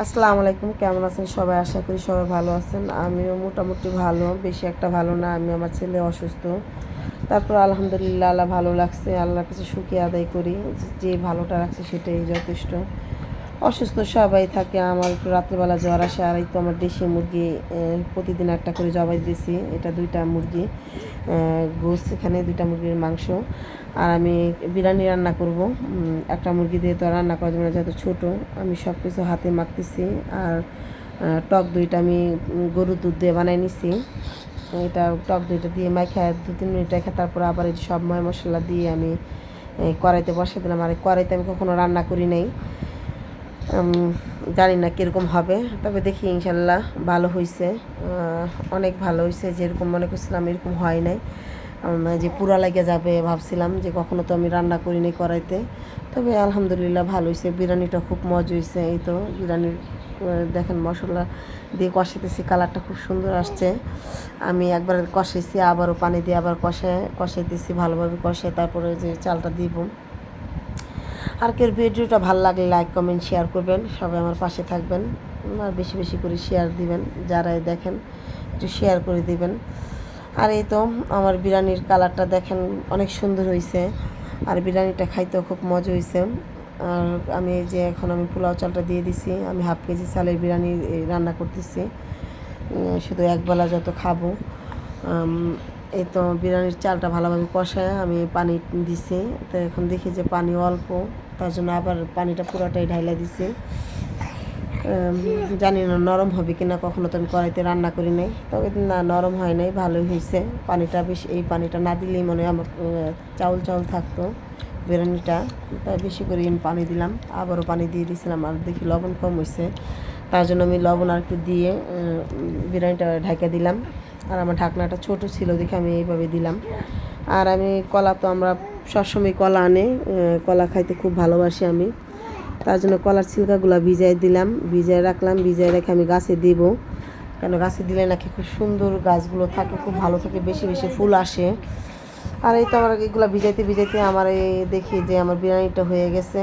আসসালামু আলাইকুম, কেমন আছেন সবাই? আশা করি সবাই ভালো আছেন। আমিও মোটামুটি ভালো, বেশি একটা ভালো না। আমি আমার ছেলে অসুস্থ, তারপর আলহামদুলিল্লাহ আল্লাহ ভালো লাগছে। আল্লাহর কাছে শুকরিয়া আদায় করি, যে ভালোটা রাখছে সেটাই যথেষ্ট। অসুস্থ সবাই থাকে, আমার একটু রাত্রিবেলা জ্বর আসে। আর এই তো আমার দেশি মুরগি প্রতিদিন একটা করে জবাই দিছি। এটা 2টা মুরগি গোস, এখানে 2টা মুরগির মাংস। আর আমি বিরিয়ানি রান্না করব। একটা মুরগি দিয়ে তো রান্না করা যাবে না, যেহেতু ছোটো। আমি সব কিছু হাতে মাখতেছি। আর টক দইটা আমি গরুর দুধ দিয়ে বানাই নিছি। এটা টক দইটা দিয়ে মাখা 2-3 মিনিট রেখে তারপর আবার এই সব ময় মশলা দিয়ে আমি কড়াইতে বসে দিলাম। আর কড়াইতে আমি কখনো রান্না করি নাই, জানি না কীরকম হবে, তবে দেখি ইনশাল্লাহ ভালো হয়েছে। অনেক ভালো হয়েছে, যেরকম মনে করছিলাম এরকম হয় নাই। যে পুরা লেগে যাবে ভাবছিলাম, যে কখনো তো আমি রান্না করিনি কড়াইতে। তবে আলহামদুলিল্লাহ ভালো হয়েছে। বিরিয়ানিটা খুব মজা হয়েছে। এই তো বিরিয়ানির দেখেন মশলা দিয়ে কষাইতেছি, কালারটা খুব সুন্দর আসছে। আমি একবার কষাইছি, আবারও পানি দিয়ে আবার কষাইতেছি ভালোভাবে কষাই, তারপরে যে চালটা দিব। আর কেউ ভিডিওটা ভালো লাগলে লাইক কমেন্ট শেয়ার করবেন, সবাই আমার পাশে থাকবেন। আর বেশি বেশি করে শেয়ার দিবেন, যারাই দেখেন একটু শেয়ার করে দিবেন। আর এই তো আমার বিরিয়ানির কালারটা দেখেন অনেক সুন্দর হয়েছে। আর বিরিয়ানিটা খাইতেও খুব মজা হয়েছে। আর আমি যে এখন আমি পোলাও চালটা দিয়ে দিছি, আমি হাফ কেজি চালের বিরিয়ানি রান্না করতেছি, শুধু একবেলা যত খাবো। এই তো বিরিয়ানির চালটা ভালোভাবে কষায় আমি পানি দিছি। তো এখন দেখি যে পানি অল্প, তার জন্য আবার পানিটা পুরোটাই ঢাইলা দিছি। জানি না নরম হবে কিনা, কখনো তো আমি কড়াইতে রান্না করি নাই, তবে না নরম হয় নাই, ভালোই হয়েছে। পানিটা বেশি, এই পানিটা না দিলেই মনে হয় আমার চাউল চাউল থাকতো বিরিয়ানিটা, তাই বেশি করে আমি পানি দিলাম। আবারও পানি দিয়ে দিয়েছিলাম, আর দেখি লবণ কম হয়েছে, তার জন্য আমি লবণ আর একটু দিয়ে বিরিয়ানিটা ঢাকা দিলাম। আর আমার ঢাকনাটা ছোট ছিল দেখে আমি এইভাবে দিলাম। আর আমি কলা, তো আমরা সবসময় কলা আনে, কলা খাইতে খুব ভালোবাসি আমি, তার জন্য কলার ছিলকাগুলো ভিজাই দিলাম, ভিজাই রাখলাম। ভিজাই রেখে আমি গাছে দিব, কেন গাছে দিলে নাকি খুব সুন্দর গাছগুলো থাকে, খুব ভালো থাকে, বেশি বেশি ফুল আসে। আর এই তো আমার এগুলো ভিজাইতে ভিজাইতে আমার এই দেখি যে আমার বিরিয়ানিটা হয়ে গেছে।